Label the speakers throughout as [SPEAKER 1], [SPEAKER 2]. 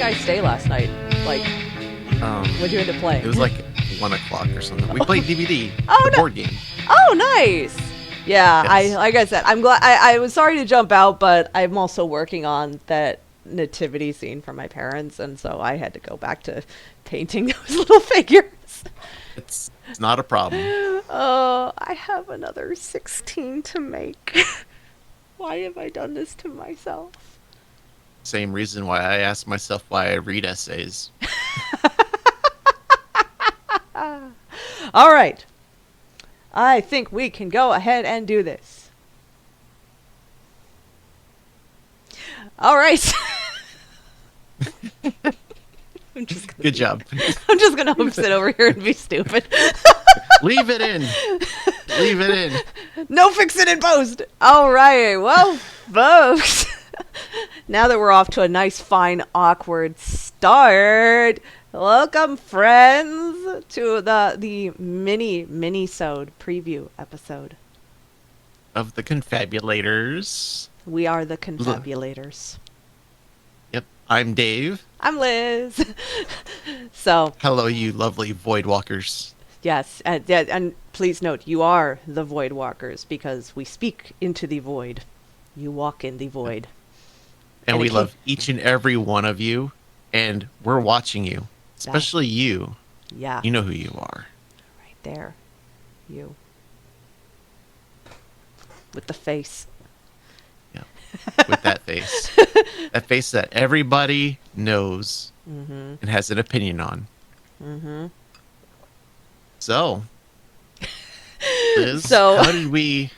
[SPEAKER 1] guys stay last night? Like, what'd you end up playing?
[SPEAKER 2] It was like 1 o'clock or something. We played DVD,
[SPEAKER 1] Oh,
[SPEAKER 2] the board game.
[SPEAKER 1] Oh, nice. Yeah,
[SPEAKER 2] Yes.
[SPEAKER 1] like I said, I'm glad. I was sorry to jump out, but I'm also working on that nativity scene for my parents, and so I had to go back to painting those little figures.
[SPEAKER 2] It's not a problem.
[SPEAKER 1] I have another 16 to make. Why have I done this to myself?
[SPEAKER 2] Same reason why I ask myself why I read essays.
[SPEAKER 1] All right. I think we can go ahead and do this. All right.
[SPEAKER 2] Good job.
[SPEAKER 1] I'm just going to sit over here and be stupid.
[SPEAKER 2] Leave it in. Leave it in.
[SPEAKER 1] No fixing in post. All right. Well, folks, now that we're off to a nice, fine, awkward start, welcome, friends, to the mini-sode preview episode.
[SPEAKER 2] Of the Confabulators.
[SPEAKER 1] We are the Confabulators.
[SPEAKER 2] Yep. I'm Dave.
[SPEAKER 1] I'm Liz. So,
[SPEAKER 2] Hello, you lovely Voidwalkers.
[SPEAKER 1] yes, and please note, you are the Voidwalkers, because we speak into the void. You walk in the void.
[SPEAKER 2] And we
[SPEAKER 1] it
[SPEAKER 2] love each and every one of you. And we're watching you. Especially you.
[SPEAKER 1] Yeah.
[SPEAKER 2] You know who you are.
[SPEAKER 1] Right there. You. With the face.
[SPEAKER 2] Yeah. With that face. That face that everybody knows and has an opinion on. Mm-hmm. So, Liz, how did we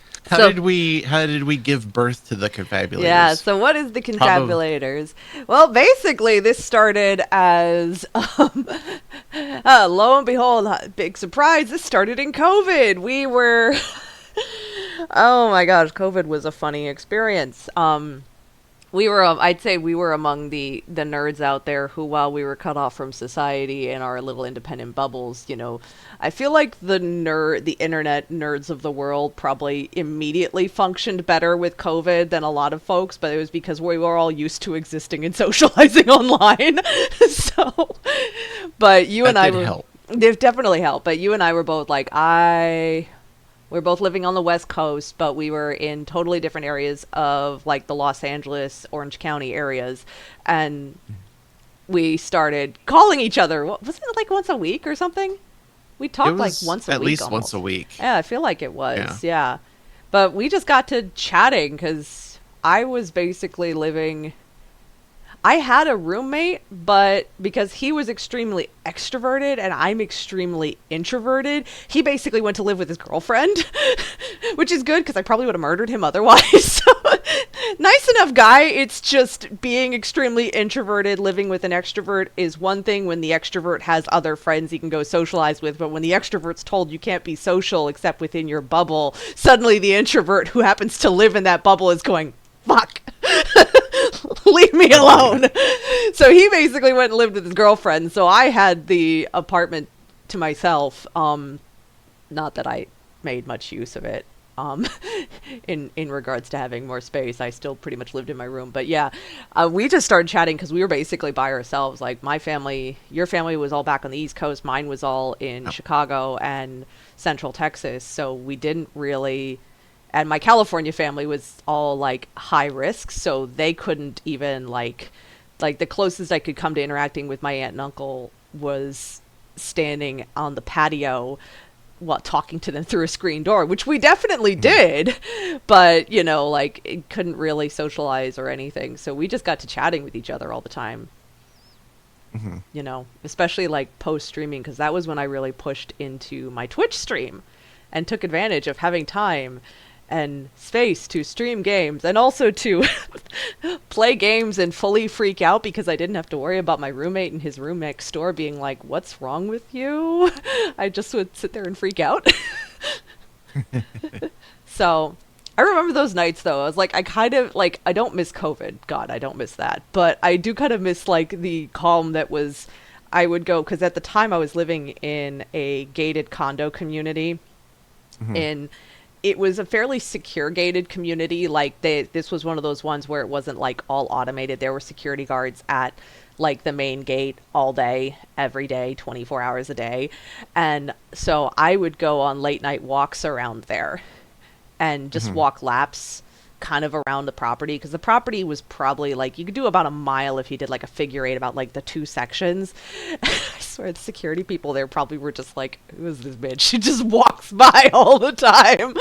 [SPEAKER 2] give birth to the Confabulators?
[SPEAKER 1] Yeah, so what is the Confabulators? Well, basically, this started as, lo and behold, big surprise, this started in COVID. We were, oh my gosh, COVID was a funny experience. I'd say we were among the nerds out there who, while we were cut off from society in our little independent bubbles, I feel like the internet nerds of the world probably immediately functioned better with COVID than a lot of folks, but it was because we were all used to existing and socializing online. So, but you and I were,
[SPEAKER 2] help.
[SPEAKER 1] They've definitely helped, but you and I were both like, we're both living on the West Coast, but we were in totally different areas of like the Los Angeles, Orange County areas. And we started calling each other. Wasn't it like once a week or something? We talked like once a week.
[SPEAKER 2] At least
[SPEAKER 1] almost.
[SPEAKER 2] once a week.
[SPEAKER 1] Yeah, I feel like it was. Yeah. But we just got to chatting because I was basically living... I had a roommate, but because he was extremely extroverted and I'm extremely introverted, he basically went to live with his girlfriend, which is good because I probably would have murdered him otherwise. So, nice enough guy. It's just being extremely introverted, living with an extrovert is one thing when the extrovert has other friends he can go socialize with, but when the extrovert's told you can't be social except within your bubble, suddenly the introvert who happens to live in that bubble is going, fuck. Leave me alone. So he basically went and lived with his girlfriend. So I had the apartment to myself. Not that I made much use of it. In regards to having more space, I still pretty much lived in my room. But yeah, we just started chatting because we were basically by ourselves. Like my family, your family was all back on the East Coast. Mine was all in Chicago and Central Texas. So we didn't really... And my California family was all like high risk, so they couldn't even like the closest I could come to interacting with my aunt and uncle was standing on the patio while talking to them through a screen door, which we definitely did, but like it couldn't really socialize or anything. So we just got to chatting with each other all the time. Especially like post streaming, because that was when I really pushed into my Twitch stream and took advantage of having time and space to stream games and also to play games and fully freak out because I didn't have to worry about my roommate and his room next door being like, what's wrong with you? I just would sit there and freak out. So I remember those nights though. I was like, I don't miss COVID. God, I don't miss that. But I do kind of miss like the calm that was, I would go, because at the time I was living in a gated condo community in it was a fairly secure gated community. Like this was one of those ones where it wasn't like all automated. There were security guards at like the main gate all day, every day, 24 hours a day. And so I would go on late night walks around there and just
[SPEAKER 2] Hmm.
[SPEAKER 1] walk laps kind of around the property, because the property was probably like you could do about a mile if you did like a figure eight about like the two sections. I swear the security people there probably were just like, who is this bitch? She just walks by all the time.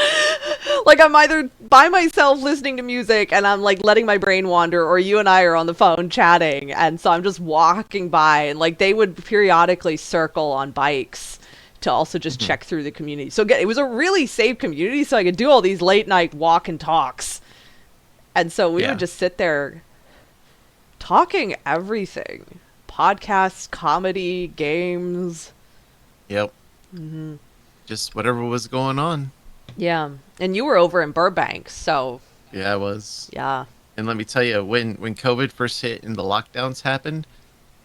[SPEAKER 1] Like I'm either by myself listening to music and I'm like letting my brain wander, or you and I are on the phone chatting, and so I'm just walking by, and like they would periodically circle on bikes to also just
[SPEAKER 2] Hmm.
[SPEAKER 1] check through the community. So again, it was a really safe community, so I could do all these late night walk and talks. And so we would
[SPEAKER 2] Yeah.
[SPEAKER 1] just sit there talking everything. Podcasts, comedy, games.
[SPEAKER 2] Yep.
[SPEAKER 1] Hmm.
[SPEAKER 2] Just whatever was going on.
[SPEAKER 1] Yeah. And you were over in Burbank, so
[SPEAKER 2] Yeah, I was.
[SPEAKER 1] yeah.
[SPEAKER 2] And let me tell you, when COVID first hit and the lockdowns happened,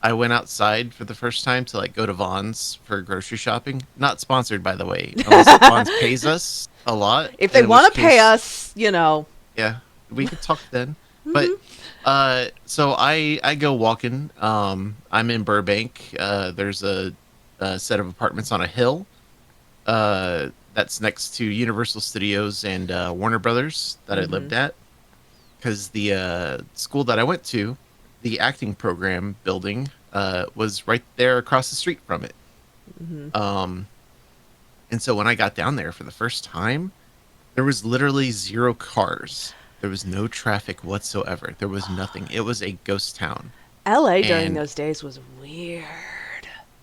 [SPEAKER 2] I went outside for the first time to like go to Vaughn's for grocery shopping. Not sponsored, by the way, unless Vaughn's pays us a lot.
[SPEAKER 1] If they
[SPEAKER 2] In which
[SPEAKER 1] want to pay
[SPEAKER 2] case,
[SPEAKER 1] us, you know.
[SPEAKER 2] yeah, we could talk then. But
[SPEAKER 1] Hmm.
[SPEAKER 2] so I go walking. I'm in Burbank. There's a set of apartments on a hill. That's next to Universal Studios and Warner Brothers that I
[SPEAKER 1] Hmm.
[SPEAKER 2] lived at. Because the school that I went to, the acting program building, was right there across the street from it.
[SPEAKER 1] Hmm.
[SPEAKER 2] Um, and so when I got down there for the first time, there was literally zero cars. There was no traffic whatsoever. There was nothing. It was a ghost town.
[SPEAKER 1] LA during
[SPEAKER 2] And
[SPEAKER 1] those days was weird.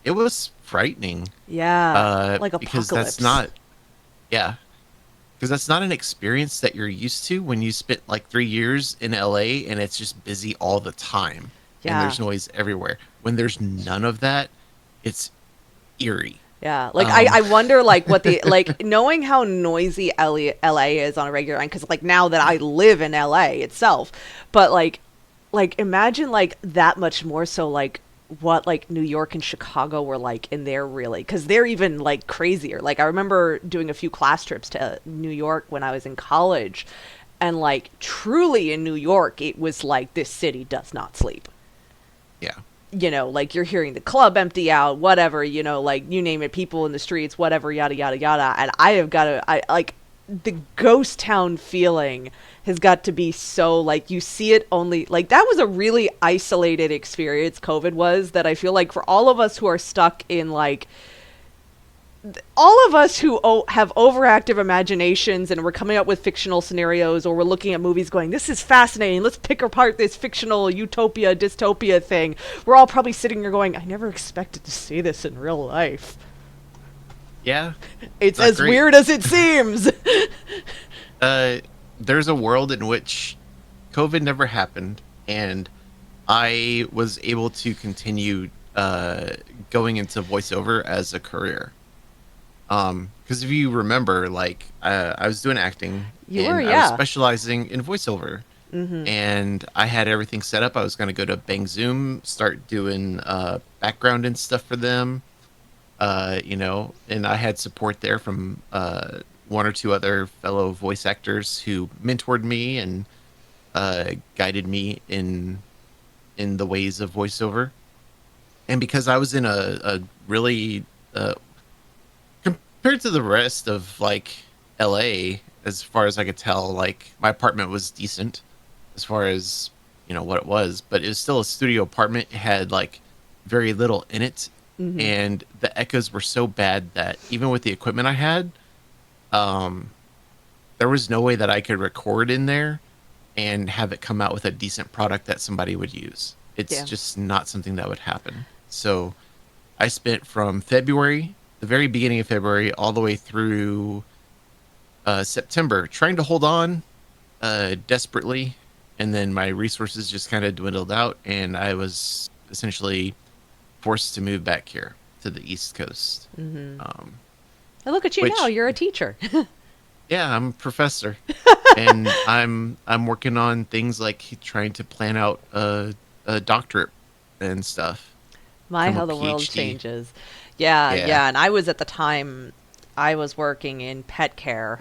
[SPEAKER 2] it was frightening
[SPEAKER 1] Yeah. Like
[SPEAKER 2] because that's
[SPEAKER 1] apocalypse.
[SPEAKER 2] not, yeah, because that's not an experience that you're used to when you spent like 3 years in LA and it's just busy all the time and
[SPEAKER 1] Yeah.
[SPEAKER 2] there's noise everywhere. When there's none of that, it's eerie.
[SPEAKER 1] Yeah, like
[SPEAKER 2] Um,
[SPEAKER 1] I wonder like what the like knowing how noisy LA is on a regular line, because like now that I live in LA itself, but like imagine like that much more so like what like New York and Chicago were like in there, really, because they're even like crazier. Like I remember doing a few class trips to New York when I was in college, and like truly in New York it was like this city does not sleep.
[SPEAKER 2] yeah,
[SPEAKER 1] You know, like you're hearing the club empty out, whatever, you know, like you name it, people in the streets, whatever, yada, yada, yada. And I have got to, I like the ghost town feeling has got to be so like you see it only like that was a really isolated experience, COVID was, that I feel like for all of us who are stuck in like all of us who have overactive imaginations and we're coming up with fictional scenarios, or we're looking at movies going, this is fascinating, let's pick apart this fictional utopia dystopia thing, we're all probably sitting there going, I never expected to see this in real life.
[SPEAKER 2] yeah,
[SPEAKER 1] It's
[SPEAKER 2] not
[SPEAKER 1] as
[SPEAKER 2] great.
[SPEAKER 1] weird as it seems.
[SPEAKER 2] Uh, there's a world in which COVID never happened, and I was able to continue going into voiceover as a career. Because if you remember, like I was doing acting
[SPEAKER 1] You were,
[SPEAKER 2] and I was
[SPEAKER 1] yeah.
[SPEAKER 2] specializing in voiceover,
[SPEAKER 1] Mm-hmm.
[SPEAKER 2] and I had everything set up. I was going to go to Bang Zoom, start doing background and stuff for them, and I had support there from one or two other fellow voice actors who mentored me and guided me in the ways of voiceover. And because I was in a really compared to the rest of like LA, as far as I could tell, like my apartment was decent as far as what it was, but it was still a studio apartment. It had like very little in it,
[SPEAKER 1] Mm-hmm.
[SPEAKER 2] and the echoes were so bad that even with the equipment I had, um, there was no way that I could record in there and have it come out with a decent product that somebody would use. It's
[SPEAKER 1] Yeah.
[SPEAKER 2] just not something that would happen. So I spent from February, the very beginning of February, all the way through September, trying to hold on desperately. And then my resources just kind of dwindled out, and I was essentially forced to move back here to the East Coast.
[SPEAKER 1] Mm-hmm.
[SPEAKER 2] Um,
[SPEAKER 1] And look at you now,
[SPEAKER 2] which,
[SPEAKER 1] you're a teacher.
[SPEAKER 2] yeah, I'm a professor, and I'm working on things like trying to plan out a doctorate and stuff,
[SPEAKER 1] My,
[SPEAKER 2] become a
[SPEAKER 1] how the world
[SPEAKER 2] PhD.
[SPEAKER 1] changes. Yeah,
[SPEAKER 2] Yeah.
[SPEAKER 1] yeah. And I was at the time, I was working in pet care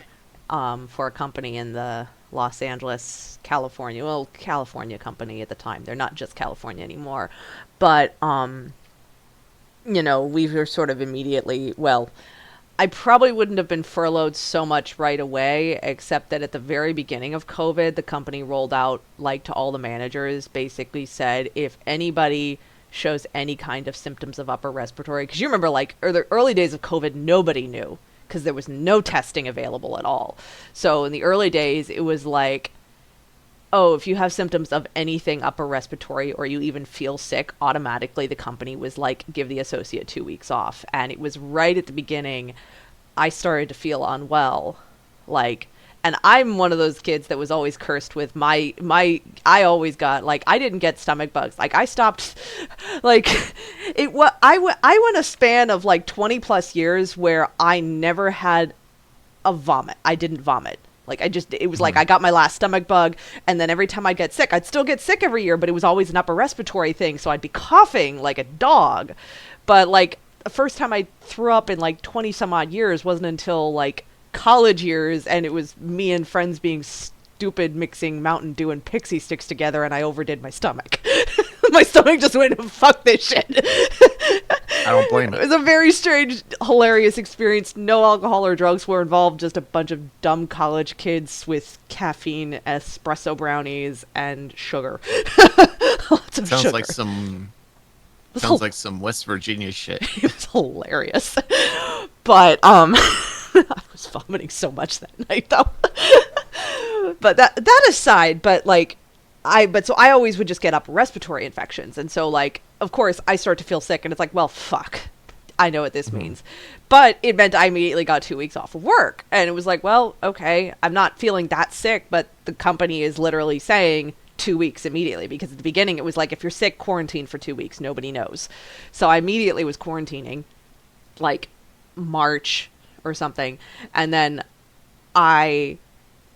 [SPEAKER 1] for a company in the Los Angeles, California. Well, California company at the time. They're not just California anymore. But, you know, we were sort of immediately, well, I probably wouldn't have been furloughed so much right away, except that at the very beginning of COVID, the company rolled out, like, to all the managers, basically said, if anybody shows any kind of symptoms of upper respiratory, because you remember, like, the early days of COVID, nobody knew, because there was no testing available at all. So in the early days, it was like, oh, if you have symptoms of anything upper respiratory or you even feel sick, automatically the company was like, give the associate 2 weeks off. And it was right at the beginning, I started to feel unwell. Like, and I'm one of those kids that was always cursed with I always got, like, I didn't get stomach bugs. Like, I stopped, like, I went a span of like 20 plus years where I never had a vomit. I didn't vomit. Like, it was like I got my last stomach bug, and then every time I'd get sick, I'd still get sick every year, but it was always an upper respiratory thing, so I'd be coughing like a dog. But, like, the first time I threw up in, like, 20 some odd years wasn't until, like, college years, and it was me and friends being stupid mixing Mountain Dew and Pixie Sticks together, and I overdid my stomach. My stomach just went, fuck this shit.
[SPEAKER 2] I don't blame it.
[SPEAKER 1] It was a very strange, hilarious experience. No alcohol or drugs were involved, just a bunch of dumb college kids with caffeine, espresso brownies, and sugar. Lots of
[SPEAKER 2] Sounds
[SPEAKER 1] sugar.
[SPEAKER 2] like some West Virginia shit.
[SPEAKER 1] It was hilarious. But, I was vomiting so much that night, though. But that aside, but, like, so I always would just get upper respiratory infections. And so, like, of course, I start to feel sick, and it's like, well, fuck. I know what this means. But it meant I immediately got 2 weeks off of work. And it was like, well, okay, I'm not feeling that sick, but the company is literally saying 2 weeks immediately. Because at the beginning, it was like, if you're sick, quarantine for 2 weeks. Nobody knows. So I immediately was quarantining, like, March or something. And then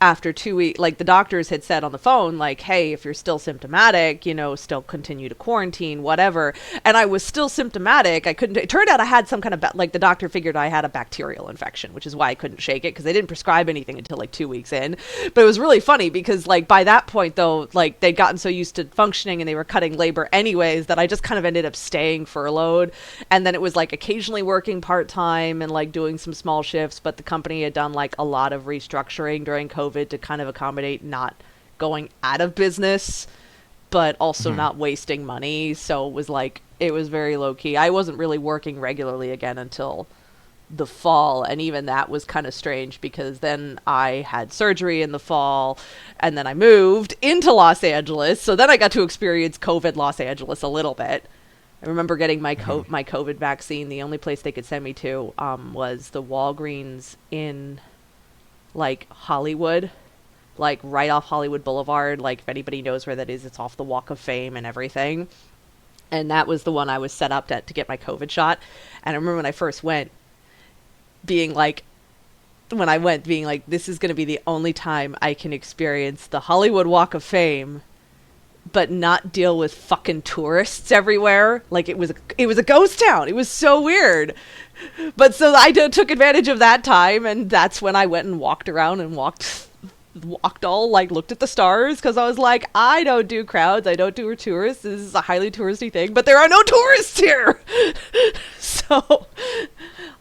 [SPEAKER 1] after 2 weeks, like, the doctors had said on the phone, like, hey, if you're still symptomatic, you know, still continue to quarantine, whatever. And I was still symptomatic. It turned out I had some kind of, like, the doctor figured I had a bacterial infection, which is why I couldn't shake it, because they didn't prescribe anything until, like, 2 weeks in. But it was really funny because, like, by that point, though, like, they'd gotten so used to functioning and they were cutting labor anyways that I just kind of ended up staying furloughed. And then it was, like, occasionally working part-time and, like, doing some small shifts, but the company had done, like, a lot of restructuring during COVID to kind of accommodate not going out of business, but also not wasting money. So it was very low key. I wasn't really working regularly again until the fall, and even that was kind of strange because then I had surgery in the fall, and then I moved into Los Angeles. So then I got to experience COVID Los Angeles a little bit. I remember getting my COVID vaccine. The only place they could send me to was the Walgreens in, like, Hollywood, like, right off Hollywood Boulevard. Like, if anybody knows where that is, it's off the Walk of Fame and everything. And that was the one I was set up to get my COVID shot. And I remember when I first went, being like, this is going to be the only time I can experience the Hollywood Walk of Fame, but not deal with fucking tourists everywhere. Like, it was a ghost town. It was so weird. But so I took advantage of that time, and that's when I went and walked around and walked all, like, looked at the stars, because I was like, I don't do crowds, I don't do tourists, this is a highly touristy thing, but there are no tourists here! So,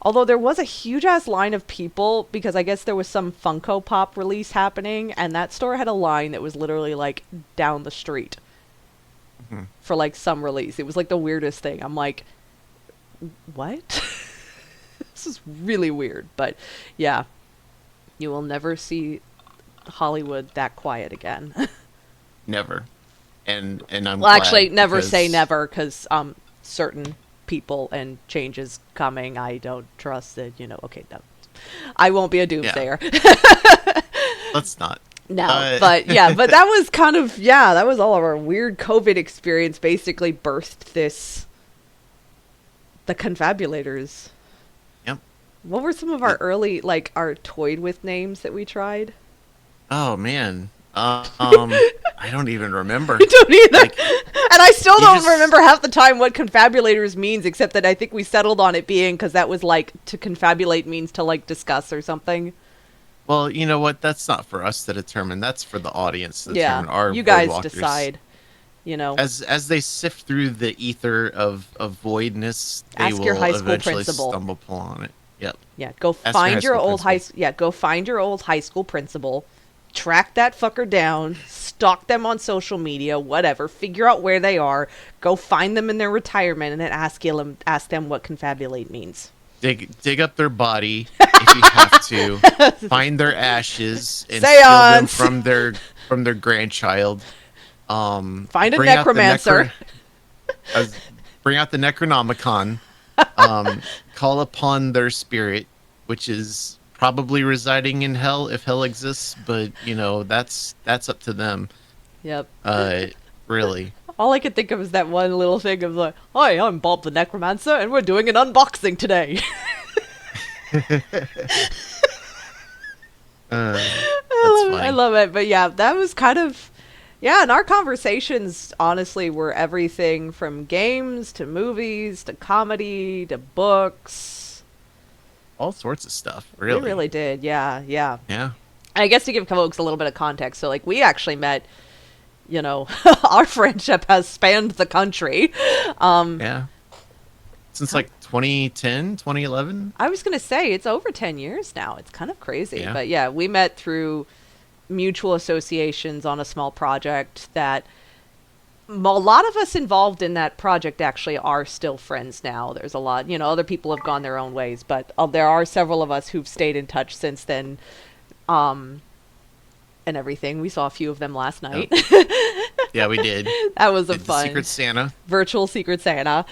[SPEAKER 1] although there was a huge-ass line of people, because I guess there was some Funko Pop release happening, and that store had a line that was literally, like, down the street for, like, some release. It was, like, the weirdest thing. I'm like, what? This is really weird, but yeah, you will never see Hollywood that quiet again.
[SPEAKER 2] Never. And I'm
[SPEAKER 1] well,
[SPEAKER 2] glad,
[SPEAKER 1] actually, never
[SPEAKER 2] because
[SPEAKER 1] say never, because certain people and changes coming, I don't trust it. You know, okay, no, I won't be a doomsayer.
[SPEAKER 2] Yeah. Let's not.
[SPEAKER 1] No, but yeah, but that was kind of, that was all of our weird COVID experience. Basically, birthed the Confabulators.
[SPEAKER 2] Yep.
[SPEAKER 1] What were some of our early, like, our toyed with names that we tried?
[SPEAKER 2] Oh man, I don't even remember.
[SPEAKER 1] I don't either.
[SPEAKER 2] Like,
[SPEAKER 1] and I still don't remember half the time what confabulators means, except that I think we settled on it being, because that was, like, to confabulate means to, like, discuss or something.
[SPEAKER 2] Well, you know what? That's not for us to determine. That's for the audience to
[SPEAKER 1] Yeah,
[SPEAKER 2] determine. Our
[SPEAKER 1] you
[SPEAKER 2] void
[SPEAKER 1] guys
[SPEAKER 2] walkers,
[SPEAKER 1] decide. You know,
[SPEAKER 2] as they sift through the ether of voidness, they
[SPEAKER 1] ask your
[SPEAKER 2] will
[SPEAKER 1] high school
[SPEAKER 2] eventually
[SPEAKER 1] principal.
[SPEAKER 2] stumble upon it. Yep.
[SPEAKER 1] Yeah, go
[SPEAKER 2] Ask your high
[SPEAKER 1] find your
[SPEAKER 2] school
[SPEAKER 1] old
[SPEAKER 2] principal.
[SPEAKER 1] go find your old high school principal. Track that fucker down, stalk them on social media, whatever. Figure out where they are. Go find them in their retirement, and then ask them what confabulate means.
[SPEAKER 2] Dig up their body if you have to. Find their ashes and steal them
[SPEAKER 1] Seance.
[SPEAKER 2] from their grandchild.
[SPEAKER 1] Find a
[SPEAKER 2] Bring out the
[SPEAKER 1] necromancer.
[SPEAKER 2] as bring out the Necronomicon. Call upon their spirit, which is probably residing in hell if hell exists. But you know that's up to them.
[SPEAKER 1] Yep.
[SPEAKER 2] Uh, really.
[SPEAKER 1] All I could think of is that one little thing of like, "Hi, I'm Bob the Necromancer, and we're doing an unboxing today."
[SPEAKER 2] That's
[SPEAKER 1] I
[SPEAKER 2] funny.
[SPEAKER 1] love it. But yeah, that was kind of, yeah, and our conversations honestly were everything from games to movies to comedy to books.
[SPEAKER 2] All sorts of stuff.
[SPEAKER 1] We
[SPEAKER 2] Really.
[SPEAKER 1] really did. Yeah, yeah.
[SPEAKER 2] Yeah.
[SPEAKER 1] I guess to give folks a little bit of context, so like we actually met, you know, our friendship has spanned the country.
[SPEAKER 2] Yeah. Since like 2010, 2011.
[SPEAKER 1] I was going to say it's over 10 years now. It's kind of crazy.
[SPEAKER 2] Yeah.
[SPEAKER 1] But yeah, we met through mutual associations on a small project that a lot of us involved in that project actually are still friends now. There's a lot, you know, other people have gone their own ways, but there are several of us who've stayed in touch since then. And everything. We saw a few of them last night.
[SPEAKER 2] Yeah, we did.
[SPEAKER 1] That was a
[SPEAKER 2] Did the
[SPEAKER 1] fun
[SPEAKER 2] Secret Santa.
[SPEAKER 1] virtual Secret Santa.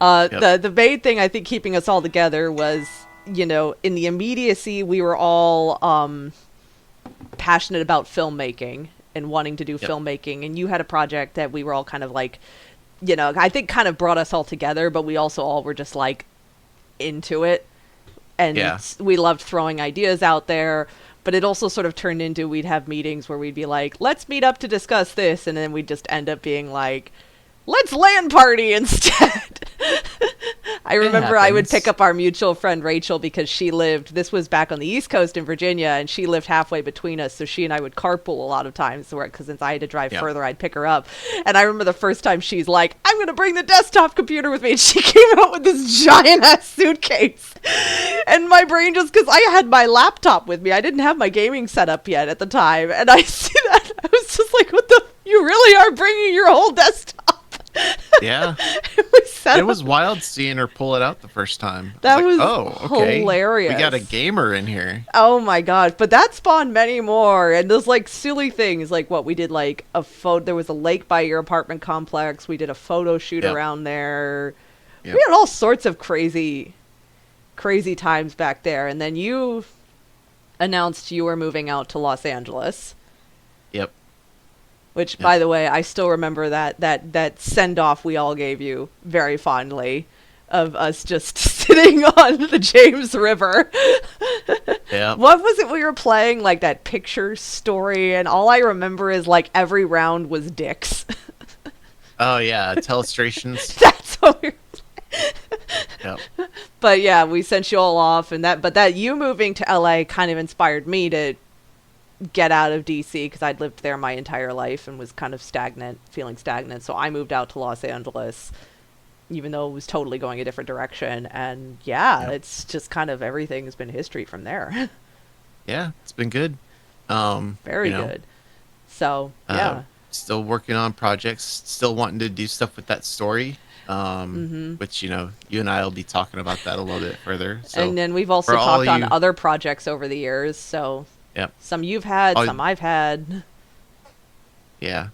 [SPEAKER 2] Yep.
[SPEAKER 1] The main thing I think keeping us all together was, you know, in the immediacy, we were all passionate about filmmaking and wanting to do
[SPEAKER 2] Yep.
[SPEAKER 1] filmmaking. And you had a project that we were all kind of like, you know, I think kind of brought us all together, but we also all were just like into it. And
[SPEAKER 2] Yeah.
[SPEAKER 1] we loved throwing ideas out there. But it also sort of turned into we'd have meetings where we'd be like, let's meet up to discuss this. And then we'd just end up being like, let's LAN party instead. I remember I would
[SPEAKER 2] happens.
[SPEAKER 1] pick up our mutual friend Rachel because she lived, this was back on the East Coast in Virginia, and she lived halfway between us. So she and I would carpool a lot of times because since I had to drive
[SPEAKER 2] Yeah.
[SPEAKER 1] further, I'd pick her up. And I remember the first time she's like, I'm going to bring the desktop computer with me. And she came out with this giant ass suitcase. And my brain just, because I had my laptop with me, I didn't have my gaming setup yet at the time. And I see that, I was just like, what the, you really are bringing your whole desktop?
[SPEAKER 2] Yeah.
[SPEAKER 1] We set
[SPEAKER 2] It
[SPEAKER 1] up-
[SPEAKER 2] was wild seeing her pull it out the first time.
[SPEAKER 1] That
[SPEAKER 2] I
[SPEAKER 1] was
[SPEAKER 2] like, oh, okay.
[SPEAKER 1] hilarious.
[SPEAKER 2] We got a gamer in here.
[SPEAKER 1] Oh my god! But that spawned many more, and those like silly things, like what we did, like a photo. There was a lake by your apartment complex. We did a photo shoot
[SPEAKER 2] Yep.
[SPEAKER 1] around there.
[SPEAKER 2] Yep.
[SPEAKER 1] We had all sorts of crazy, crazy times back there. And then you announced you were moving out to Los Angeles.
[SPEAKER 2] Yep.
[SPEAKER 1] Which,
[SPEAKER 2] Yep.
[SPEAKER 1] by the way, I still remember that send off we all gave you very fondly, of us just sitting on the James River.
[SPEAKER 2] Yep.
[SPEAKER 1] What was it we were playing? Like that picture story, and all I remember is like every round was dicks.
[SPEAKER 2] Oh yeah, telestrations.
[SPEAKER 1] That's what we were.
[SPEAKER 2] Yep.
[SPEAKER 1] But yeah, we sent you all off, and that you moving to LA kind of inspired me to get out of DC because I'd lived there my entire life and was kind of feeling stagnant. So I moved out to Los Angeles, even though it was totally going a different direction. And yeah,
[SPEAKER 2] Yep.
[SPEAKER 1] it's just kind of everything has been history from there.
[SPEAKER 2] Yeah, it's been good.
[SPEAKER 1] Very
[SPEAKER 2] you know,
[SPEAKER 1] good. So yeah,
[SPEAKER 2] Still working on projects. Still wanting to do stuff with that story. Which you know, you and I will be talking about that a little bit further. So
[SPEAKER 1] and then we've also
[SPEAKER 2] for all
[SPEAKER 1] talked on
[SPEAKER 2] you-
[SPEAKER 1] other projects over the years. So
[SPEAKER 2] Yep.
[SPEAKER 1] some you've had,
[SPEAKER 2] All-
[SPEAKER 1] some I've had.
[SPEAKER 2] Yeah.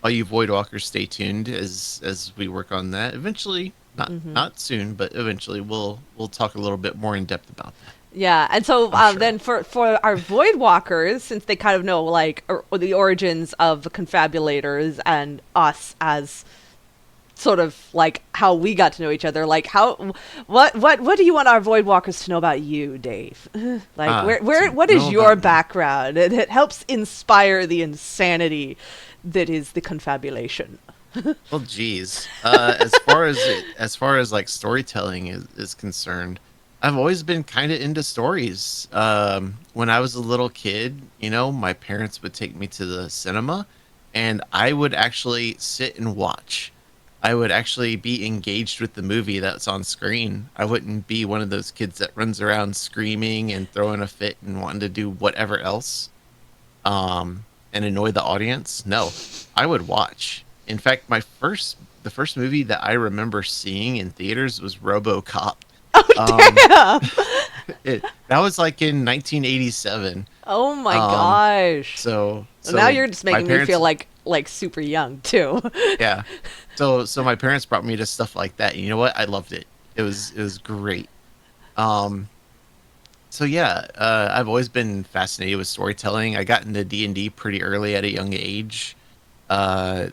[SPEAKER 2] All you Voidwalkers, stay tuned as we work on that. Eventually, not soon, but eventually we'll talk a little bit more in depth about that.
[SPEAKER 1] Yeah, and so
[SPEAKER 2] Sure.
[SPEAKER 1] then for our Voidwalkers, since they kind of know like the origins of the Confabulators and us as sort of like how we got to know each other, like what do you want our Voidwalkers to know about you, Dave? Like what is
[SPEAKER 2] know
[SPEAKER 1] your
[SPEAKER 2] about me.
[SPEAKER 1] background? It helps inspire the insanity that is the confabulation.
[SPEAKER 2] Well, geez. As far as like storytelling is concerned, I've always been kind of into stories. When I was a little kid, my parents would take me to the cinema and I would actually sit and watch. I would actually be engaged with the movie that's on screen. I wouldn't be one of those kids that runs around screaming and throwing a fit and wanting to do whatever else, and annoy the audience. No, I would watch. In fact, the first movie that I remember seeing in theaters was RoboCop. Um,
[SPEAKER 1] Oh, damn.
[SPEAKER 2] that was like in 1987.
[SPEAKER 1] Oh my
[SPEAKER 2] Um,
[SPEAKER 1] gosh.
[SPEAKER 2] so
[SPEAKER 1] Well, now
[SPEAKER 2] so
[SPEAKER 1] you're just
[SPEAKER 2] my
[SPEAKER 1] making me
[SPEAKER 2] parents,
[SPEAKER 1] feel like super young too.
[SPEAKER 2] yeah. So my parents brought me to stuff like that. And you know what? I loved it. It was great. Um, so yeah, I've always been fascinated with storytelling. I got into D&D pretty early at a young age. I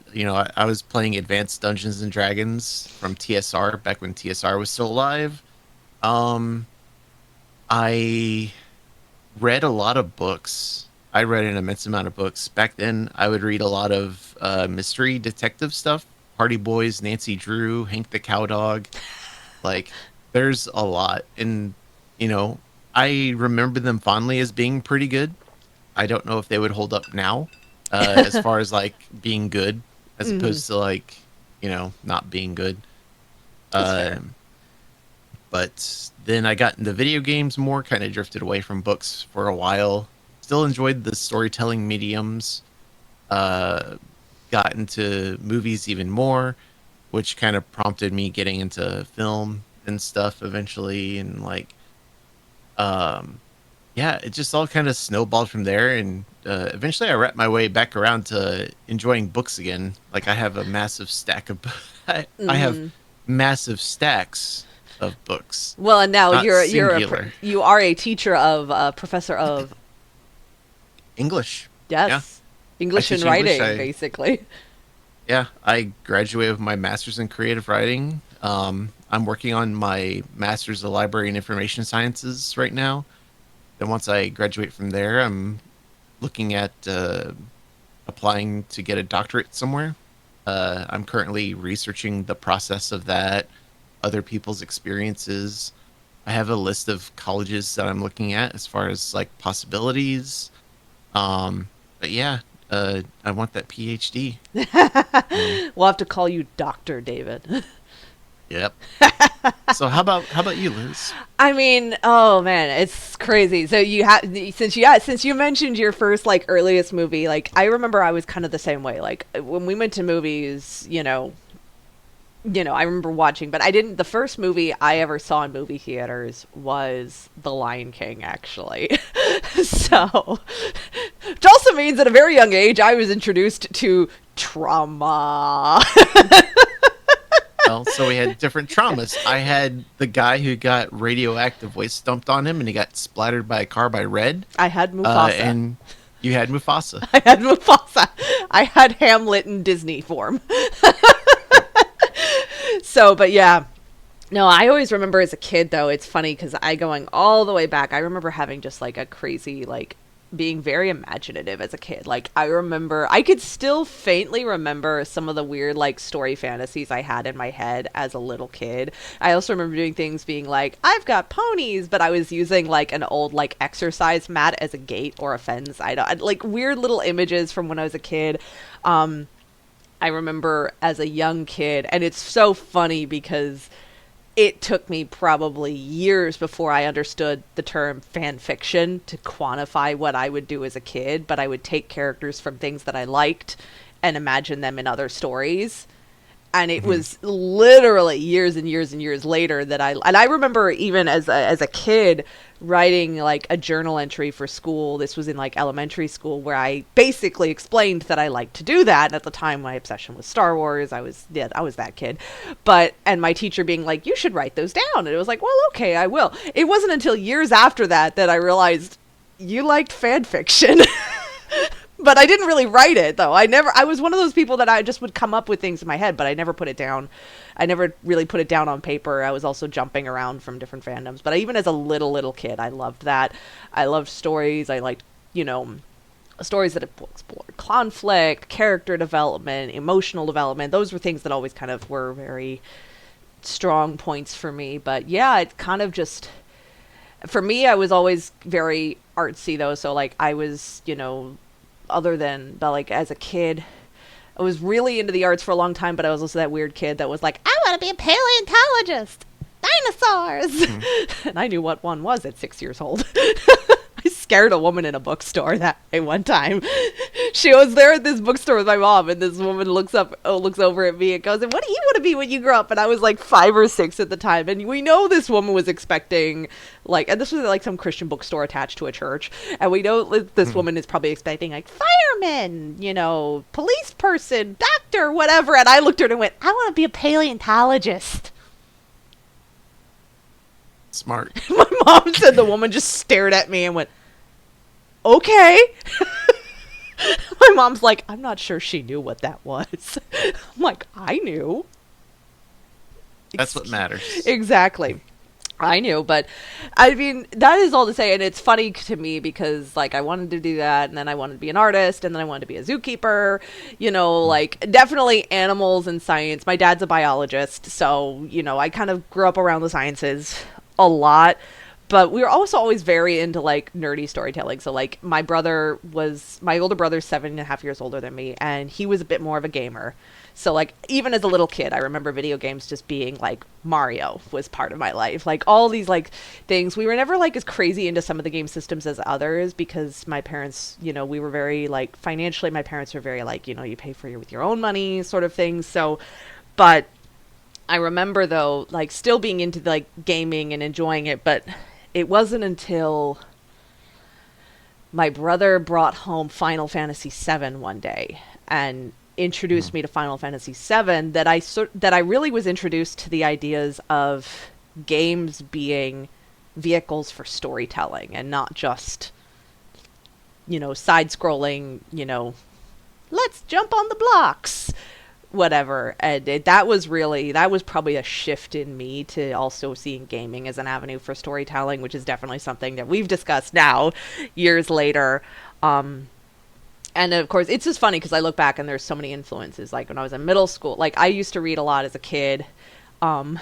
[SPEAKER 2] was playing Advanced Dungeons and Dragons from TSR back when TSR was still alive. Um, I read a lot of books. I read an immense amount of books. Back then, I would read a lot of mystery detective stuff. Hardy Boys, Nancy Drew, Hank the Cowdog. Like, there's a lot. And, you know, I remember them fondly as being pretty good. I don't know if they would hold up now, as far as like being good, as
[SPEAKER 1] Hmm.
[SPEAKER 2] opposed to like, not being good.
[SPEAKER 1] That's fair.
[SPEAKER 2] Um, but then I got into video games more, kind of drifted away from books for a while. Still enjoyed the storytelling mediums. Uh, got into movies even more, which kind of prompted me getting into film and stuff eventually. And like, um, yeah, it just all kind of snowballed from there. And eventually I wrapped my way back around to enjoying books again. Like I have a massive stack of, I have
[SPEAKER 1] Hmm.
[SPEAKER 2] massive stacks of books,
[SPEAKER 1] Well, and now
[SPEAKER 2] not
[SPEAKER 1] you're
[SPEAKER 2] singular.
[SPEAKER 1] you are a teacher of professor of
[SPEAKER 2] English. Yeah,
[SPEAKER 1] yes,
[SPEAKER 2] I
[SPEAKER 1] English and
[SPEAKER 2] teach English.
[SPEAKER 1] writing basically.
[SPEAKER 2] I graduated with my master's in creative writing. I'm working on my master's of library and information sciences right now. Then once I graduate from there, I'm looking at applying to get a doctorate somewhere. I'm currently researching the process of that, other people's experiences. I have a list of colleges that I'm looking at as far as like possibilities. But yeah, I want that PhD. Um,
[SPEAKER 1] We'll have to call you Doctor David.
[SPEAKER 2] yep. So how about you, Liz?
[SPEAKER 1] I mean, oh man, it's crazy. So you have since you mentioned your first like earliest movie, like I remember I was kind of the same way. Like when we went to movies, I remember watching, but I didn't. The first movie I ever saw in movie theaters was The Lion King, actually. So, which also means at a very young age I was introduced to trauma.
[SPEAKER 2] Well, so we had different traumas. I had the guy who got radioactive waste dumped on him and he got splattered by a car by Red.
[SPEAKER 1] I had Mufasa.
[SPEAKER 2] And you had Mufasa.
[SPEAKER 1] I had Mufasa. I had Hamlet in Disney form.
[SPEAKER 2] Yep.
[SPEAKER 1] So, but yeah. No, I always remember as a kid, though, it's funny because I going all the way back, I remember having just like a crazy, like, being very imaginative as a kid. Like, I remember, I could still faintly remember some of the weird, like, story fantasies I had in my head as a little kid. I also remember doing things being like, I've got ponies, but I was using, like, an old, like, exercise mat as a gate or a fence. I don't, like, weird little images from when I was a kid. I remember as a young kid, and it's so funny because it took me probably years before I understood the term fan fiction to quantify what I would do as a kid, but I would take characters from things that I liked and imagine them in other stories. And it
[SPEAKER 2] Hmm.
[SPEAKER 1] was literally years and years and years later that I remember even as a kid writing like a journal entry for school. This was in like elementary school where I basically explained that I liked to do that. And at the time my obsession was Star Wars. I was that kid. But and my teacher being like, "You should write those down." And it was like, "Well, okay, I will." It wasn't until years after that that I realized you liked fan fiction. But I didn't really write it though. I was one of those people that I just would come up with things in my head, but I never put it down. I never really put it down on paper. I was also jumping around from different fandoms. But even as a little kid, I loved that. I loved stories. I liked, you know, stories that explored conflict, character development, emotional development. Those were things that always kind of were very strong points for me. But yeah, it kind of just For me, I was always very artsy though. So like I was, but like as a kid, I was really into the arts for a long time, but I was also that weird kid that was like, I want to be a paleontologist. Dinosaurs. And I knew what one was at 6 years old. I scared a woman in a bookstore that one time. She was there at this bookstore with my mom, and this woman looks over at me and goes, "And what do you want to be when you grow up?" And I was like 5 or 6 at the time, and we know this woman was expecting and this was like some Christian bookstore attached to a church, and we know this woman is probably expecting like fireman, police person, doctor, whatever. And I looked at her and went, "I want to be a paleontologist."
[SPEAKER 2] Smart.
[SPEAKER 1] My mom said the woman just stared at me and went, "Okay." My mom's like, "I'm not sure she knew what that was." I'm like, "I knew."
[SPEAKER 2] That's what matters.
[SPEAKER 1] Exactly. I knew, but I mean, that is all to say, and it's funny to me because like I wanted to do that, and then I wanted to be an artist, and then I wanted to be a zookeeper, like definitely animals and science. My dad's a biologist, so I kind of grew up around the sciences a lot, but we were also always very into like nerdy storytelling. So like my older brother's 7.5 years older than me, and he was a bit more of a gamer. So like even as a little kid, I remember video games just being like Mario was part of my life. Like all these like things. We were never like as crazy into some of the game systems as others because my parents, we were very like financially, my parents were very like, you pay for with your own money sort of thing. So, but I remember though, like still being into like gaming and enjoying it, but it wasn't until my brother brought home Final Fantasy VII one day and introduced me to Final Fantasy VII that I really was introduced to the ideas of games being vehicles for storytelling and not just, side-scrolling, let's jump on the blocks, whatever. And that was probably a shift in me to also seeing gaming as an avenue for storytelling, which is definitely something that we've discussed now years later. And of course it's just funny because I look back and there's so many influences. Like when I was in middle school, like I used to read a lot as a kid. I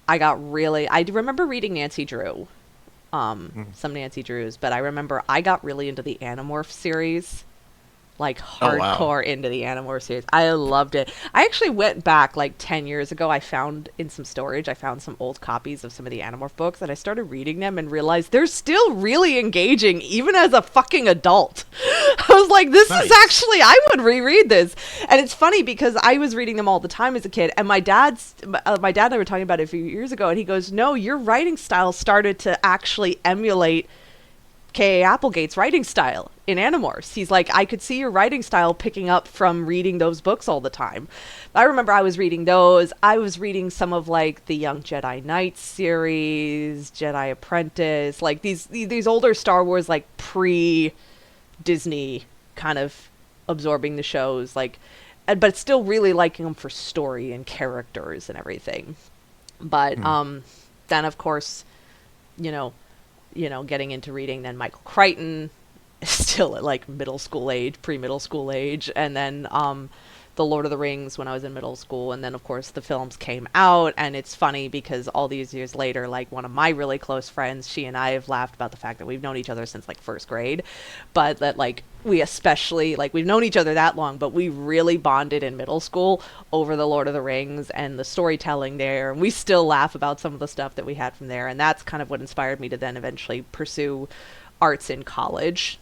[SPEAKER 1] remember reading Nancy Drew, some Nancy Drews, but I remember I got really into the Animorph series. Like hardcore into the Animorph series. I loved it. I actually went back like 10 years ago. I found in some storage, I found some old copies of some of the Animorph books, and I started reading them and realized they're still really engaging even as a fucking adult. I was like, this is actually, I would reread this. And it's funny because I was reading them all the time as a kid, and my dad and I were talking about it a few years ago, and he goes, "No, your writing style started to actually emulate K.A. Applegate's writing style in Animorphs." He's like, "I could see your writing style picking up from reading those books all the time." I remember I was reading those. I was reading some of like the Young Jedi Knight series, Jedi Apprentice, like these older Star Wars, like pre-Disney kind of absorbing the shows, like, but still really liking them for story and characters and everything. But then of course, getting into reading then Michael Crichton, still at like pre-middle school age, and then The Lord of the Rings when I was in middle school, and then of course the films came out. And it's funny because all these years later, like one of my really close friends, she and I have laughed about the fact that we've known each other since like first grade, but that like we especially, like we've known each other that long, but we really bonded in middle school over The Lord of the Rings and the storytelling there, and we still laugh about some of the stuff that we had from there. And that's kind of what inspired me to then eventually pursue arts in college,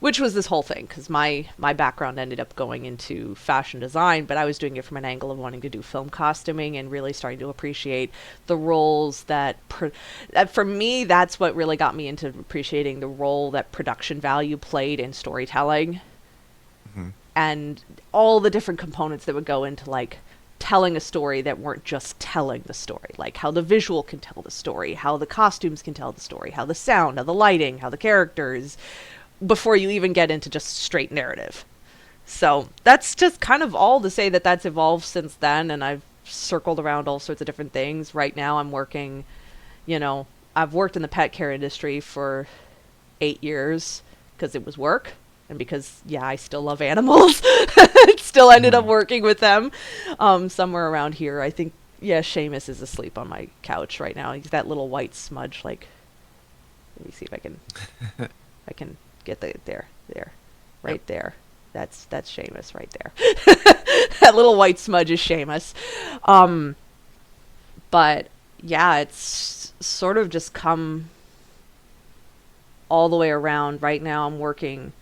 [SPEAKER 1] which was this whole thing, because my background ended up going into fashion design, but I was doing it from an angle of wanting to do film costuming and really starting to appreciate the roles that for me, that's what really got me into appreciating the role that production value played in storytelling. And all the different components that would go into like telling a story that weren't just telling the story, like how the visual can tell the story, how the costumes can tell the story, how the sound, how the lighting, how the characters, before you even get into just straight narrative. So that's just kind of all to say that that's evolved since then, and I've circled around all sorts of different things. Right now I'm working, I've worked in the pet care industry for 8 years because it was work, and because, I still love animals. Still ended up working with them somewhere around here. I think Yeah, Seamus is asleep on my couch right now. He's that little white smudge. Like, let me see if I can get there,
[SPEAKER 2] Yep.
[SPEAKER 1] right there. That's Seamus right there. That little white smudge is Seamus. But yeah, it's sort of just come all the way around. Right now, I'm working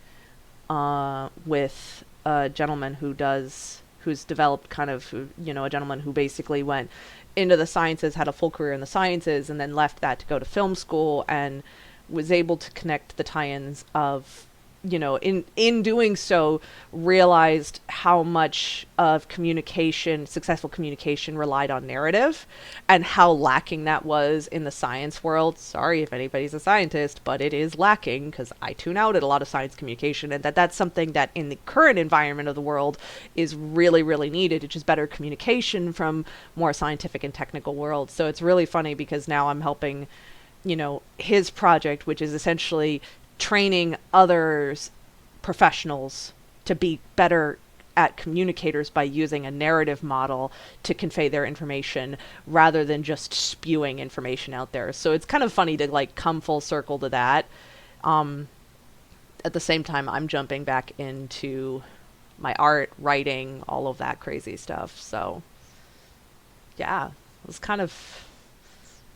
[SPEAKER 1] with a gentleman who's developed kind of, a gentleman who basically went into the sciences, had a full career in the sciences, and then left that to go to film school, and was able to connect the tie-ins of, in doing so, realized how much of successful communication relied on narrative, and how lacking that was in the science world. Sorry if anybody's a scientist, but it is lacking, because I tune out at a lot of science communication, and that's something that in the current environment of the world is really, really needed. It's just better communication from more scientific and technical worlds. So it's really funny because now I'm helping, his project, which is essentially training others, professionals, to be better at communicators by using a narrative model to convey their information rather than just spewing information out there. So it's kind of funny to like come full circle to that. At the same time, I'm jumping back into my art, writing, all of that crazy stuff. So yeah, it's kind of,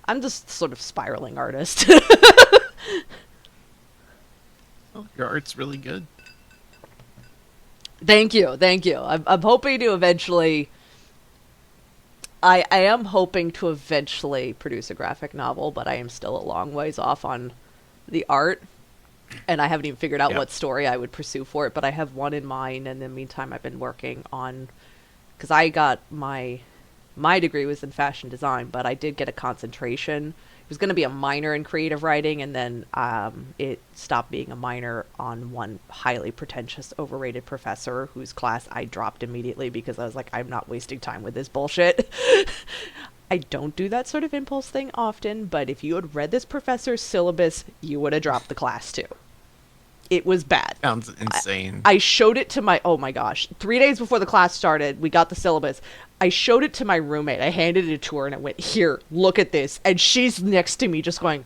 [SPEAKER 1] I'm just sort of spiraling artist.
[SPEAKER 2] Oh, your art's really good.
[SPEAKER 1] Thank you. I'm hoping to eventually. I am hoping to eventually produce a graphic novel, but I am still a long ways off on the art, and I haven't even figured out what story I would pursue for it. But I have one in mind, and in the meantime, I've been working on, because I got my degree was in fashion design, but I did get a concentration. It was going to be a minor in creative writing, and then it stopped being a minor on one highly pretentious, overrated professor whose class I dropped immediately because I was like, I'm not wasting time with this bullshit. I don't do that sort of impulse thing often, but if you had read this professor's syllabus, you would have dropped the class too. It was bad.
[SPEAKER 2] Sounds insane.
[SPEAKER 1] I showed it to oh my gosh, 3 days before the class started, we got the syllabus. I showed it to my roommate. I handed it to her and I went, here, look at this. And she's next to me just going,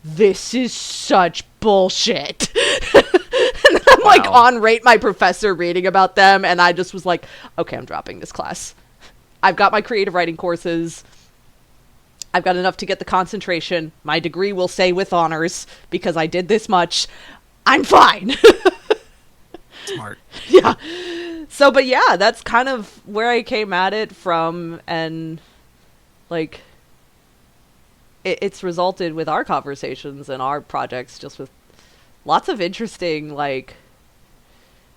[SPEAKER 1] this is such bullshit. And I'm like on Rate My Professor reading about them. And I just was like, okay, I'm dropping this class. I've got my creative writing courses. I've got enough to get the concentration. My degree will say with honors because I did this much. I'm fine.
[SPEAKER 2] Smart.
[SPEAKER 1] Yeah. So, but yeah, that's kind of where I came at it from, and like it's resulted with our conversations and our projects just with lots of interesting like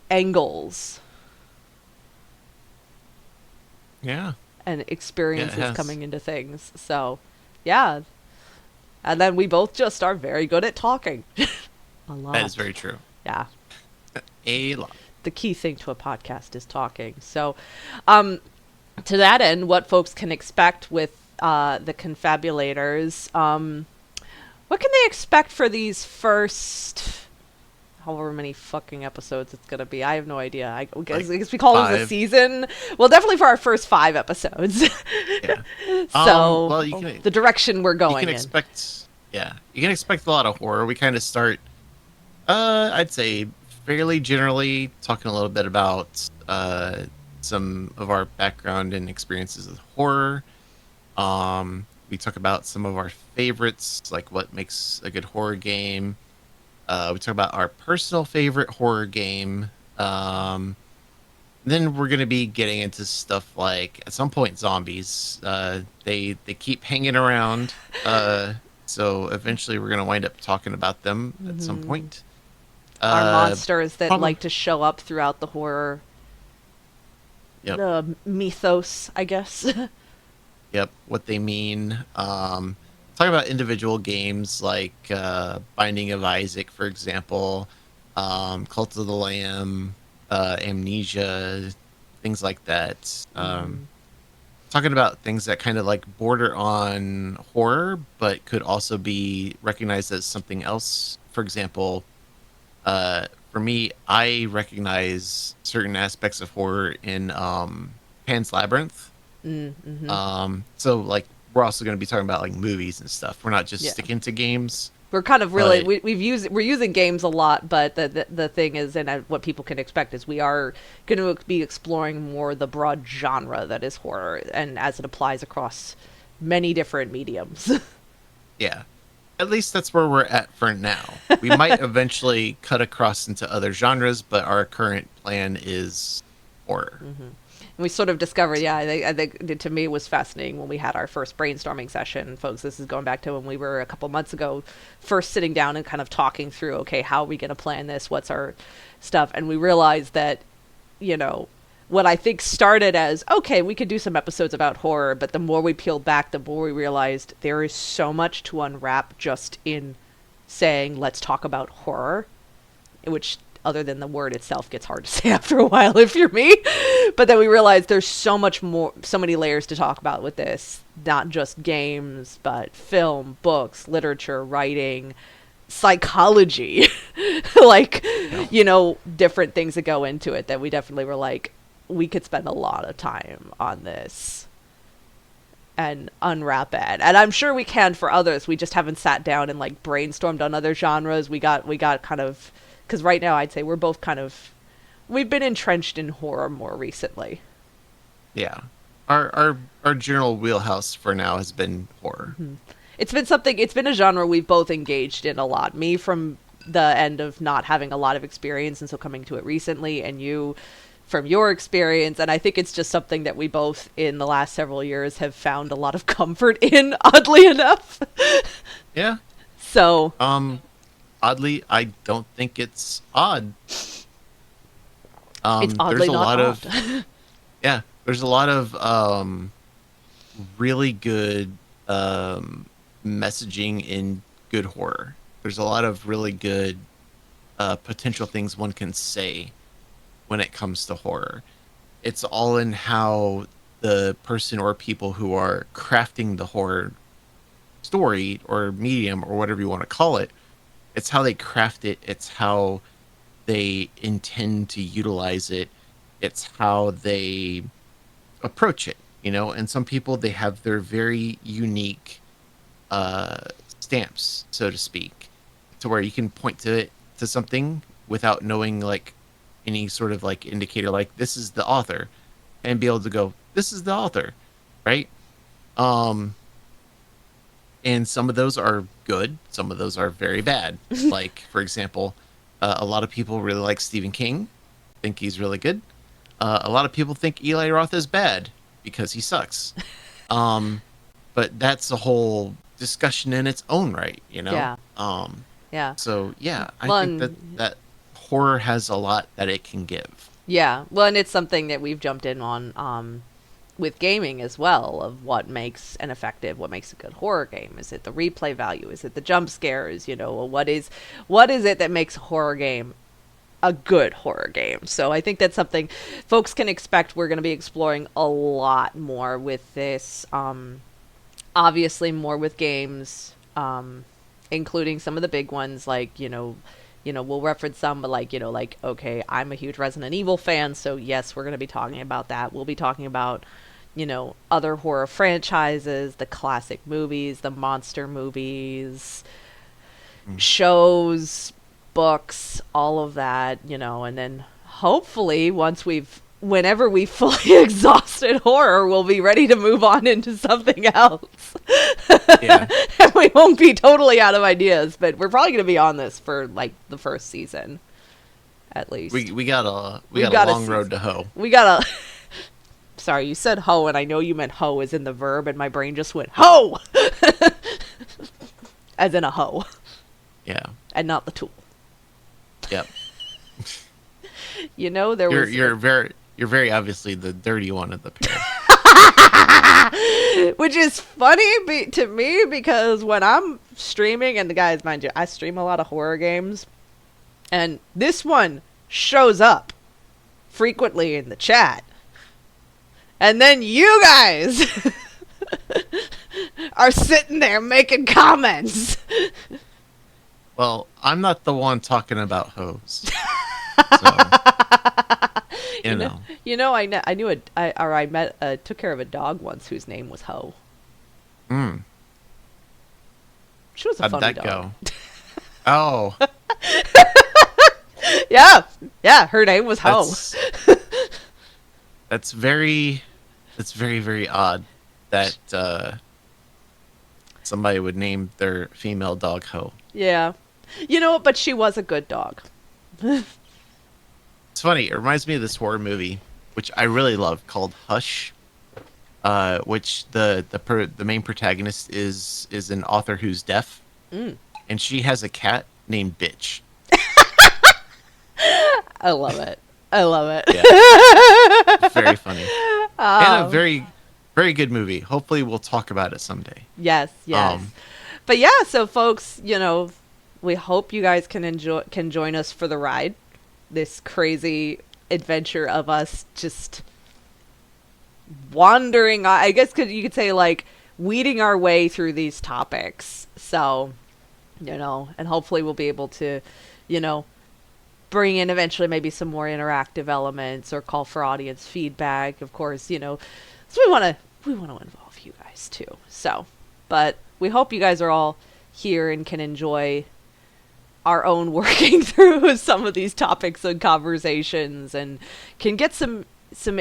[SPEAKER 1] angles.
[SPEAKER 2] Yeah.
[SPEAKER 1] And experiences coming into things. So, yeah. And then we both just are very good at talking. A lot.
[SPEAKER 2] That is very true.
[SPEAKER 1] Yeah.
[SPEAKER 2] A lot.
[SPEAKER 1] The key thing to a podcast is talking. So, to that end, what folks can expect with the Confabulators, what can they expect for these first however many fucking episodes it's gonna be? I have no idea. I guess we call it a season. Well, definitely for our first 5 episodes.
[SPEAKER 2] Yeah.
[SPEAKER 1] So
[SPEAKER 2] well,
[SPEAKER 1] the direction we're going
[SPEAKER 2] you can expect, you can expect a lot of horror. We kind of start, I'd say, fairly generally talking a little bit about some of our background and experiences with horror. We talk about some of our favorites, like what makes a good horror game. We talk about our personal favorite horror game. Then we're going to be getting into stuff like, at some point, zombies. They keep hanging around. So eventually we're going to wind up talking about them at some point.
[SPEAKER 1] Our monsters that like to show up throughout the horror mythos, I guess.
[SPEAKER 2] Yep, what they mean. Talk about individual games like Binding of Isaac, for example, Cult of the Lamb, Amnesia, things like that. Talking about things that kind of like border on horror, but could also be recognized as something else. For example, for me, I recognize certain aspects of horror in Pan's Labyrinth. So like we're also going to be talking about like movies and stuff. We're not just
[SPEAKER 1] Yeah.
[SPEAKER 2] sticking to games.
[SPEAKER 1] We're kind of really
[SPEAKER 2] But
[SPEAKER 1] we're using games a lot, but the thing is, and what people can expect is we are going to be exploring more the broad genre that is horror, and as it applies across many different mediums.
[SPEAKER 2] yeah, at least that's where we're at for now. We might eventually cut across into other genres, but our current plan is horror.
[SPEAKER 1] We sort of discovered, yeah, I think to me it was fascinating when we had our first brainstorming session, folks. This is going back to when we were a couple months ago, first sitting down and kind of talking through, okay, how are we going to plan this? What's our stuff? And we realized that, you know, what I think started as, okay, we could do some episodes about horror, but the more we peeled back, the more we realized there is so much to unwrap just in saying, let's talk about horror, which other than the word itself gets hard to say after a while if you're me. But then we realized there's so much more, so many layers to talk about with this, not just games, but film, books, literature, writing, psychology, like,
[SPEAKER 2] Yeah.
[SPEAKER 1] you know, different things that go into it that we definitely were like, we could spend a lot of time on this and unwrap it. And I'm sure we can for others. We just haven't sat down and like brainstormed on other genres. We got kind of, because right now I'd say we're both kind of, we've been entrenched in horror more recently.
[SPEAKER 2] Yeah. Our general wheelhouse for now has been horror.
[SPEAKER 1] It's been a genre we've both engaged in a lot. Me from the end of not having a lot of experience and so coming to it recently, and you from your experience. And I think it's just something that we both in the last several years have found a lot of comfort in, oddly enough.
[SPEAKER 2] Yeah.
[SPEAKER 1] So
[SPEAKER 2] Oddly, I don't think it's odd.
[SPEAKER 1] it's oddly
[SPEAKER 2] There's a
[SPEAKER 1] not
[SPEAKER 2] lot
[SPEAKER 1] odd.
[SPEAKER 2] of yeah, there's a lot of really good messaging in good horror. There's a lot of really good potential things one can say when it comes to horror. It's all in how the person or people who are crafting the horror story or medium or whatever you want to call it, it's how they craft it. It's how they intend to utilize it. It's how they approach it, you know? And some people, they have their very unique stamps, so to speak, to where you can point to it, to something without knowing like any sort of like indicator, like this is the author, and be able to go, this is the author, right? And some of those are good, some of those are very bad. Like, for example, a lot of people really like Stephen King, think he's really good. A lot of people think Eli Roth is bad because he sucks. But that's a whole discussion in its own right, you know?
[SPEAKER 1] Yeah. Yeah.
[SPEAKER 2] So, yeah, I think that horror has a lot that it can give.
[SPEAKER 1] Yeah. Well, and it's something that we've jumped in on with gaming as well, of what makes an effective, what makes a good horror game. Is it the replay value? Is it the jump scares? You know, what is it that makes a horror game a good horror game? So I think that's something folks can expect. We're going to be exploring a lot more with this. Obviously more with games, including some of the big ones, like, you know, we'll reference some, but like, you know, like, okay, I'm a huge Resident Evil fan, so yes, we're going to be talking about that. We'll be talking about, you know, other horror franchises, the classic movies, the monster movies, shows, books, all of that, you know, and then hopefully whenever we fully exhausted horror, we'll be ready to move on into something else.
[SPEAKER 2] Yeah.
[SPEAKER 1] We won't be totally out of ideas, but we're probably going to be on this for like the first season, at least.
[SPEAKER 2] We got a long road to hoe.
[SPEAKER 1] We got a. Sorry, you said hoe, and I know you meant hoe as in the verb, and my brain just went hoe, as in a hoe.
[SPEAKER 2] Yeah.
[SPEAKER 1] And not the tool.
[SPEAKER 2] Yep.
[SPEAKER 1] You know,
[SPEAKER 2] You're very obviously the dirty one of the pair.
[SPEAKER 1] Which is funny to me, because when I'm streaming, and the guys, mind you, I stream a lot of horror games, and this one shows up frequently in the chat. And then you guys are sitting there making comments.
[SPEAKER 2] Well, I'm not the one talking about hoes. So. You know.
[SPEAKER 1] I knew I met, took care of a dog once whose name was Ho.
[SPEAKER 2] Mm.
[SPEAKER 1] She was a
[SPEAKER 2] How'd
[SPEAKER 1] funny
[SPEAKER 2] that
[SPEAKER 1] dog.
[SPEAKER 2] go? Oh,
[SPEAKER 1] Yeah, her name was Ho.
[SPEAKER 2] that's very, very odd that somebody would name their female dog Ho.
[SPEAKER 1] Yeah. But she was a good dog.
[SPEAKER 2] It's funny. It reminds me of this horror movie, which I really love, called Hush. Which the main protagonist is an author who's deaf, and she has a cat named Bitch.
[SPEAKER 1] I love it. I love it.
[SPEAKER 2] Yeah. Very funny. And a very, very good movie. Hopefully we'll talk about it someday.
[SPEAKER 1] Yes. But yeah, so folks, we hope you guys can join us for the ride. This crazy adventure of us just wandering, I guess you could say, like, weeding our way through these topics. So, and hopefully we'll be able to, bring in eventually maybe some more interactive elements or call for audience feedback, of course, so we want to involve you guys too. So, but we hope you guys are all here and can enjoy our own working through some of these topics and conversations, and can get some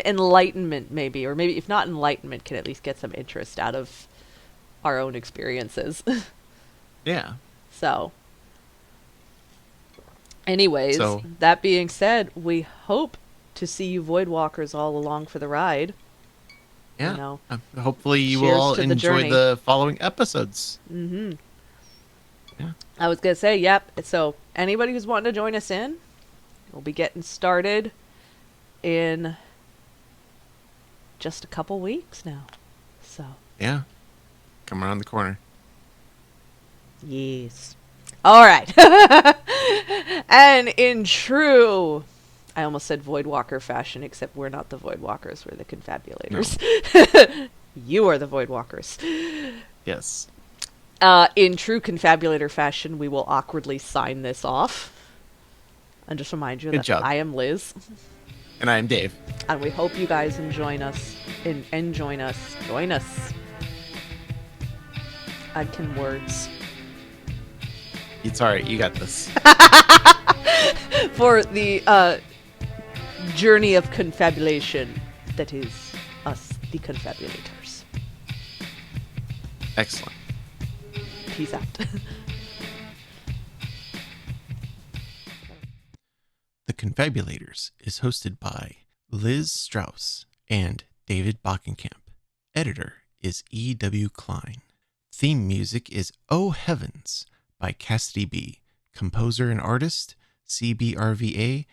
[SPEAKER 1] enlightenment, maybe, or maybe if not enlightenment, can at least get some interest out of our own experiences.
[SPEAKER 2] Yeah.
[SPEAKER 1] So, anyways, that being said, we hope to see you Voidwalkers all along for the ride.
[SPEAKER 2] Yeah. Hopefully you will all enjoy the following episodes.
[SPEAKER 1] Mm-hmm.
[SPEAKER 2] Yeah.
[SPEAKER 1] I was going to say, yep. So anybody who's wanting to join us in, we'll be getting started in just a couple weeks now. So.
[SPEAKER 2] Yeah. Come around the corner.
[SPEAKER 1] Yes. All right. And in true, I almost said Voidwalker fashion, except we're not the Voidwalkers, we're the Confabulators. No. You are the Voidwalkers.
[SPEAKER 2] Yes.
[SPEAKER 1] In true Confabulator fashion, we will awkwardly sign this off. And just remind you that I am Liz.
[SPEAKER 2] And I am Dave.
[SPEAKER 1] And we hope you guys join us. Join us. I can words.
[SPEAKER 2] It's alright, you got this.
[SPEAKER 1] For the journey of confabulation that is us, the Confabulators.
[SPEAKER 2] Excellent.
[SPEAKER 1] Peace out.
[SPEAKER 2] The Confabulators is hosted by Liz Strauss and David Bockenkamp. Editor is E.W. Klein. Theme music is Oh Heavens by Cassidy B. Composer and artist, cbrva.card.co.